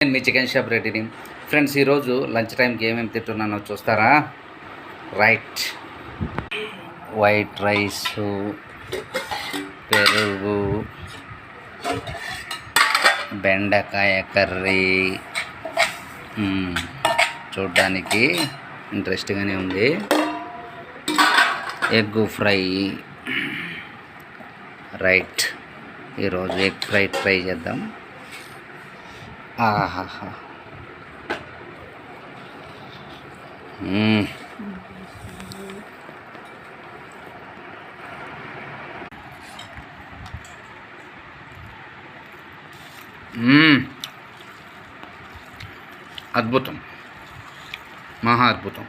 నేను మీ chicken shop రెడీని. Friends, ఈరోజు lunch టైంకి ఏమేమి తింటున్నానో చూస్తారా? రైట్, వైట్ రైసు, పెరుగు, బెండకాయ కర్రీ. చూడ్డానికి ఇంట్రెస్ట్గానే ఉంది. Egg fry. రైట్, ఈరోజు ఎగ్ ఫ్రై ట్రై చేద్దాం. ఆహాహా, అద్భుతం, మహా అద్భుతం.